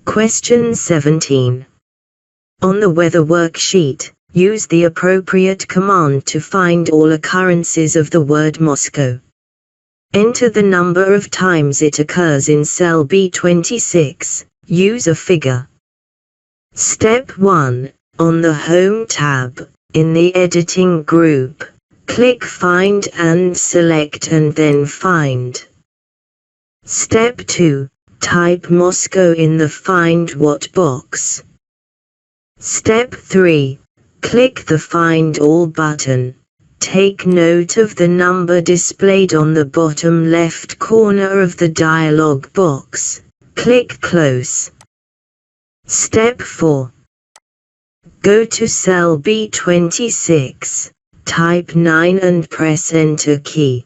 Question 17. On the weather worksheet, use the appropriate command to find all occurrences of the word Moscow. Enter the number of times it occurs in cell B26. Use a figure. Step 1. On the Home tab, in the Editing group, click Find and select and then Find. Step 2. Type Moscow in the Find What box. Step 3. Click the Find All button. Take note of the number displayed on the bottom left corner of the dialog box. Click Close. Step 4. Go to cell B26, type 9 and press Enter key.